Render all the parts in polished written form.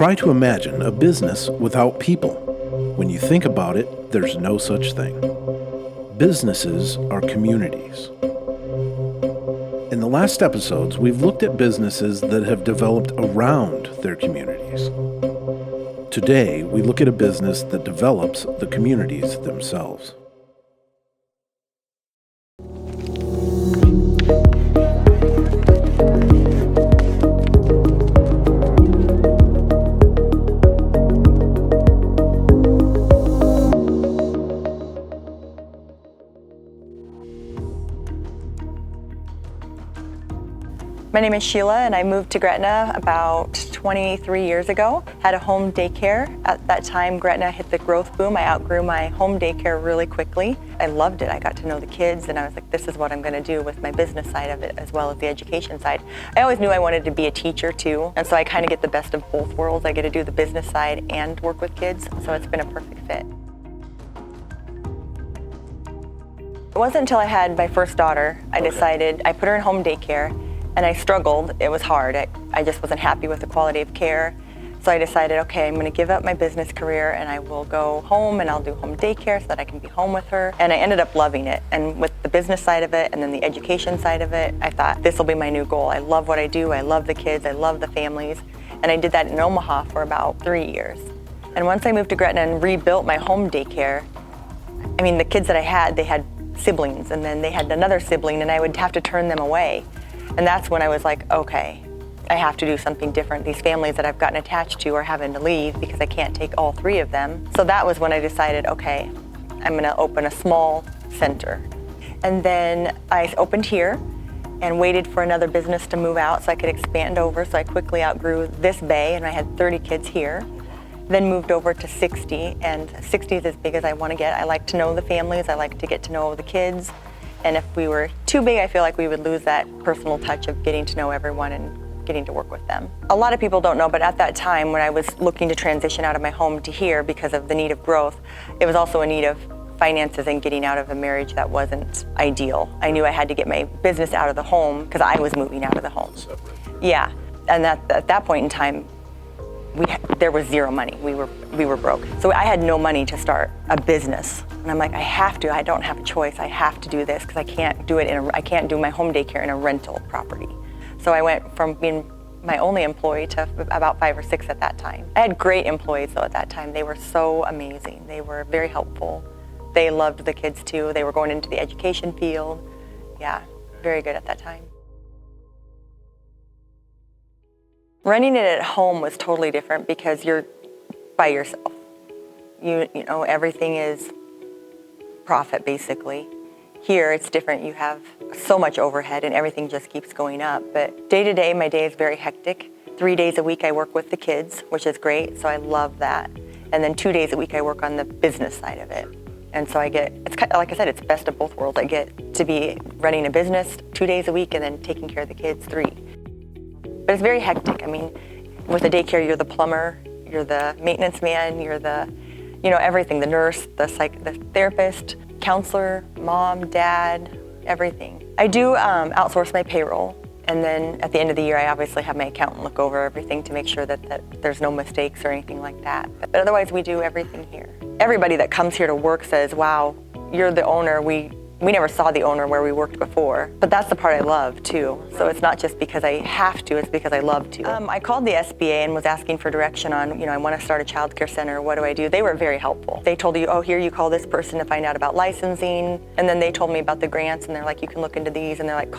Try to imagine a business without people. When you think about it, there's no such thing. Businesses are communities. In the last episodes, we've looked at businesses that have developed around their communities. Today, we look at a business that develops the communities themselves. My name is Sheila and I moved to Gretna about 23 years ago. Had a home daycare. At that time, Gretna hit the growth boom. I outgrew my home daycare really quickly. I loved it. I got to know the kids and I was like, this is what I'm going to do with my business side of it as well as the education side. I always knew I wanted to be a teacher too, and so I kind of get the best of both worlds. I get to do the business side and work with kids, so it's been a perfect fit. It wasn't until I had my first daughter, I decided, I put her in home daycare. And I struggled. It was hard. I just wasn't happy with the quality of care. So I decided, okay, I'm going to give up my business career and I will go home and I'll do home daycare so that I can be home with her. And I ended up loving it. And with the business side of it and then the education side of it, I thought this will be my new goal. I love what I do. I love the kids. I love the families. And I did that in Omaha for about 3 years. And once I moved to Gretna and rebuilt my home daycare, I mean, the kids that I had, they had siblings and then they had another sibling and I would have to turn them away. And that's when I was like, okay, I have to do something different. These families that I've gotten attached to are having to leave because I can't take all 3 of them. So that was when I decided, okay, I'm gonna open a small center. And then I opened here and waited for another business to move out so I could expand over. So I quickly outgrew this bay and I had 30 kids here. Then moved over to 60, and 60 is as big as I wanna get. I like to know the families, I like to get to know the kids. And if we were too big, I feel like we would lose that personal touch of getting to know everyone and getting to work with them. A lot of people don't know, but at that time when I was looking to transition out of my home to here because of the need of growth, it was also a need of finances and getting out of a marriage that wasn't ideal. I knew I had to get my business out of the home because I was moving out of the home. Yeah, and at that point in time, there was zero money. We were broke. So I had no money to start a business. And I'm like, I don't have a choice. I have to do this because I can't do I can't do my home daycare in a rental property. So I went from being my only employee to about 5 or 6 at that time. I had great employees though at that time. They were so amazing. They were very helpful. They loved the kids too. They were going into the education field. Yeah, very good at that time. Running it at home was totally different because you're by yourself. You know, everything is profit basically. Here it's different. You have so much overhead and everything just keeps going up. But day to day, my day is very hectic. 3 days a week I work with the kids, which is great, so I love that. And then 2 days a week I work on the business side of it. And so it's kind of, like I said, it's best of both worlds. I get to be running a business 2 days a week and then taking care of the kids 3. But it's very hectic. I mean, with a daycare, you're the plumber, you're the maintenance man, you're the, everything, the nurse, the therapist, counselor, mom, dad, everything. I do outsource my payroll, and then at the end of the year, I obviously have my accountant look over everything to make sure that there's no mistakes or anything like that. But otherwise, we do everything here. Everybody that comes here to work says, wow, you're the owner. We never saw the owner where we worked before, but that's the part I love too. So it's not just because I have to, it's because I love to. I called the SBA and was asking for direction on, I want to start a childcare center, what do I do? They were very helpful. They told you, oh, here you call this person to find out about licensing. And then they told me about the grants and they're like, you can look into these, and they're like,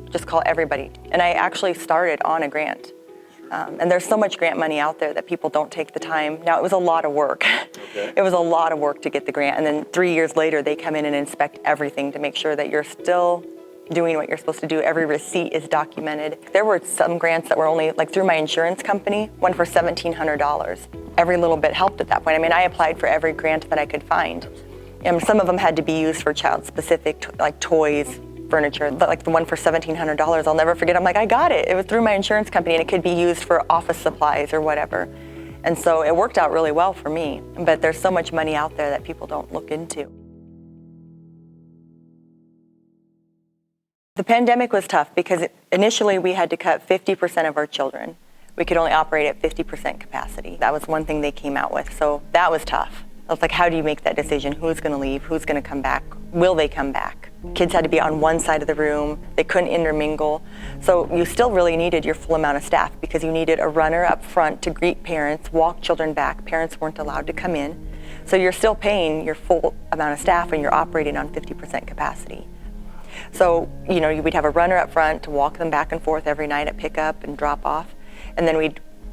just call everybody. And I actually started on a grant. And there's so much grant money out there that people don't take the time. Now, it was a lot of work. Okay. It was a lot of work to get the grant. And then 3 years later, they come in and inspect everything to make sure that you're still doing what you're supposed to do. Every receipt is documented. There were some grants that were only, like through my insurance company, one for $1,700. Every little bit helped at that point. I mean, I applied for every grant that I could find. And some of them had to be used for child-specific, like toys, furniture, like the one for $1,700, I'll never forget. I'm like, I got it. It was through my insurance company and it could be used for office supplies or whatever. And so it worked out really well for me. But there's so much money out there that people don't look into. The pandemic was tough because initially we had to cut 50% of our children. We could only operate at 50% capacity. That was one thing they came out with, so that was tough. I was like, how do you make that decision? Who's going to leave? Who's going to come back? Will they come back? Kids had to be on one side of the room. They couldn't intermingle. So you still really needed your full amount of staff because you needed a runner up front to greet parents, walk children back. Parents weren't allowed to come in. So you're still paying your full amount of staff and you're operating on 50% capacity. So, we'd have a runner up front to walk them back and forth every night at pickup and drop off. And then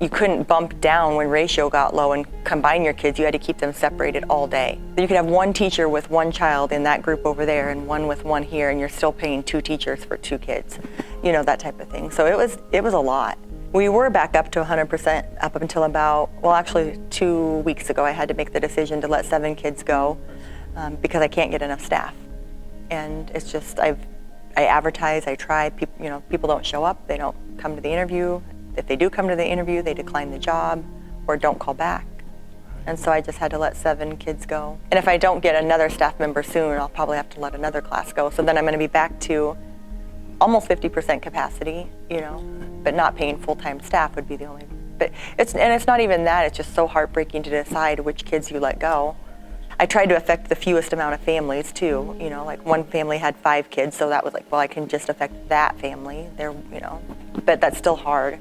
you couldn't bump down when ratio got low and combine your kids. You had to keep them separated all day. You could have one teacher with one child in that group over there and one with one here, and you're still paying 2 teachers for 2 kids, that type of thing. So it was a lot. We were back up to 100% up until actually 2 weeks ago. I had to make the decision to let 7 kids go because I can't get enough staff. And it's just, I advertise, I try, people don't show up, they don't come to the interview. If they do come to the interview, they decline the job or don't call back. And so I just had to let 7 kids go. And if I don't get another staff member soon, I'll probably have to let another class go. So then I'm going to be back to almost 50% capacity, but not paying full-time staff would be the only. But it's not even that, it's just so heartbreaking to decide which kids you let go. I tried to affect the fewest amount of families too, like one family had 5 kids, so that was like, well, I can just affect that family. But that's still hard.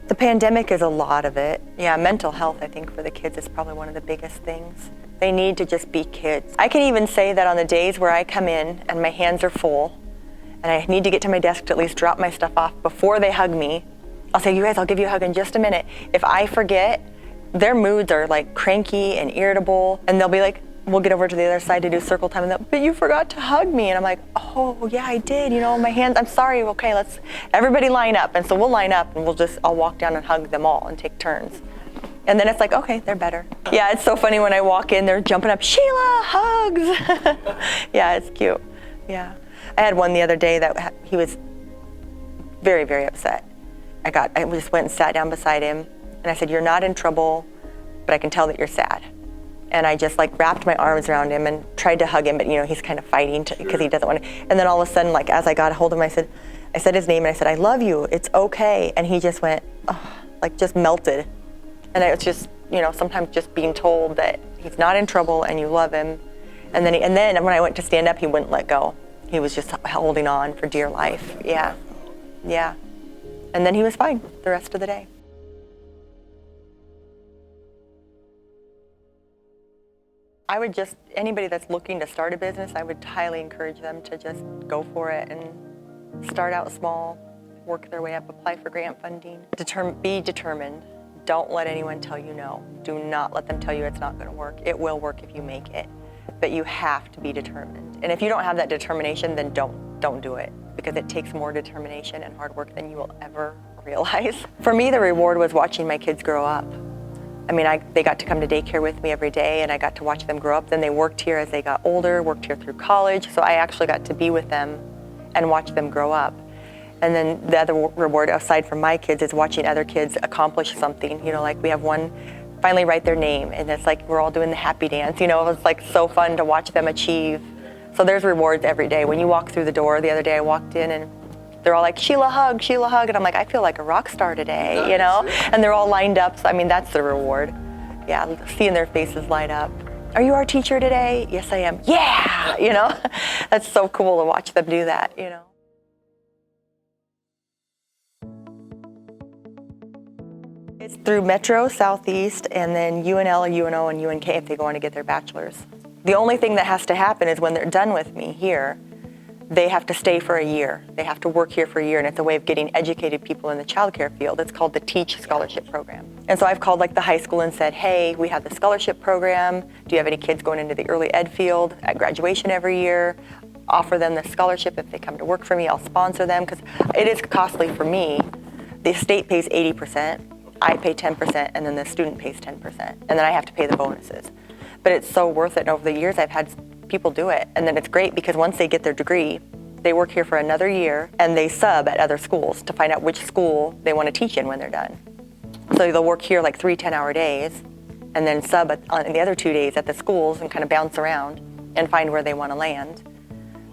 The pandemic is a lot of it. Yeah, mental health, I think, for the kids is probably one of the biggest things. They need to just be kids. I can even say that on the days where I come in and my hands are full and I need to get to my desk to at least drop my stuff off before they hug me, I'll say, you guys, I'll give you a hug in just a minute. If I forget, their moods are like cranky and irritable, and they'll be like, we'll get over to the other side to do circle time, and but you forgot to hug me. And I'm like, oh, yeah, I did. My hands, I'm sorry. Okay, let's everybody line up. And so we'll line up and I'll walk down and hug them all and take turns. And then it's like, okay, they're better. Yeah, it's so funny when I walk in, they're jumping up, Sheila, hugs. Yeah, it's cute. Yeah. I had one the other day that he was very, very upset. I just went and sat down beside him and I said, you're not in trouble, but I can tell that you're sad. And I just wrapped my arms around him and tried to hug him, but he's kind of fighting because he doesn't want to. And then all of a sudden, as I got a hold of him, I said his name and I said, I love you, it's okay. And he just went, oh, just melted. And it was just, sometimes just being told that he's not in trouble and you love him. And then when I went to stand up, he wouldn't let go. He was just holding on for dear life. Yeah. And then he was fine the rest of the day. I would anybody that's looking to start a business, I would highly encourage them to just go for it and start out small, work their way up, apply for grant funding. Be determined. Don't let anyone tell you no. Do not let them tell you it's not going to work. It will work if you make it, but you have to be determined. And if you don't have that determination, then don't do it, because it takes more determination and hard work than you will ever realize. For me, the reward was watching my kids grow up. They got to come to daycare with me every day, and I got to watch them grow up. Then they worked here as they got older, worked here through college, so I actually got to be with them and watch them grow up. And then the other reward, aside from my kids, is watching other kids accomplish something. We have one finally write their name, and it's like we're all doing the happy dance. It was so fun to watch them achieve. So there's rewards every day. When you walk through the door, the other day I walked in and they're all like, Sheila hug, and I'm like, I feel like a rock star today, And they're all lined up, so that's the reward. Yeah, seeing their faces light up. Are you our teacher today? Yes, I am. Yeah, That's so cool to watch them do that, It's through Metro, Southeast, and then UNL, UNO, and UNK if they go on to get their bachelor's. The only thing that has to happen is when they're done with me here, they have to stay for a year. They have to work here for a year, and it's a way of getting educated people in the childcare field. It's called the TEACH Scholarship Program. And so I've called the high school and said, hey, we have the scholarship program. Do you have any kids going into the early ed field at graduation every year? Offer them the scholarship. If they come to work for me, I'll sponsor them, because it is costly for me. The state pays 80%, I pay 10%, and then the student pays 10%. And then I have to pay the bonuses. But it's so worth it, and over the years I've had people do it. And then it's great because once they get their degree, they work here for another year and they sub at other schools to find out which school they want to teach in when they're done. So they'll work here 3 10-hour days and then sub on the other 2 days at the schools and kind of bounce around and find where they want to land.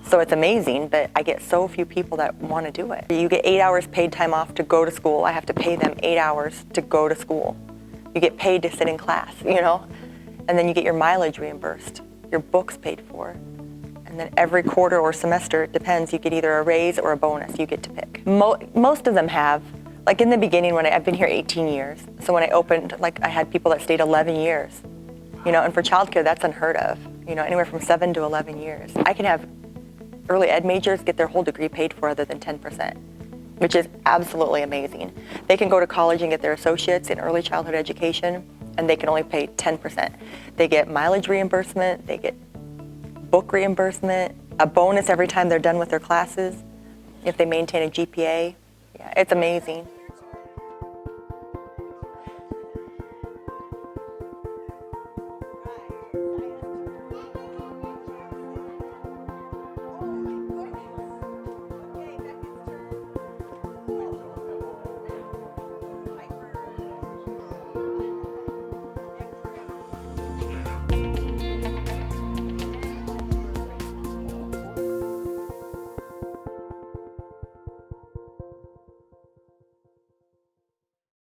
So it's amazing, but I get so few people that want to do it. You get 8 hours paid time off to go to school. I have to pay them 8 hours to go to school. You get paid to sit in class, you know? And then you get your mileage reimbursed, your books paid for. And then every quarter or semester, it depends, you get either a raise or a bonus, you get to pick. Most of them have. Like in the beginning, when I've been here 18 years, so when I opened, like I had people that stayed 11 years, you know, and for childcare, that's unheard of, you know, anywhere from 7 to 11 years. I can have early ed majors get their whole degree paid for other than 10%, which is absolutely amazing. They can go to college and get their associates in early childhood education, and they can only pay 10%. They get mileage reimbursement, they get book reimbursement, a bonus every time they're done with their classes, if they maintain a GPA. Yeah, it's amazing.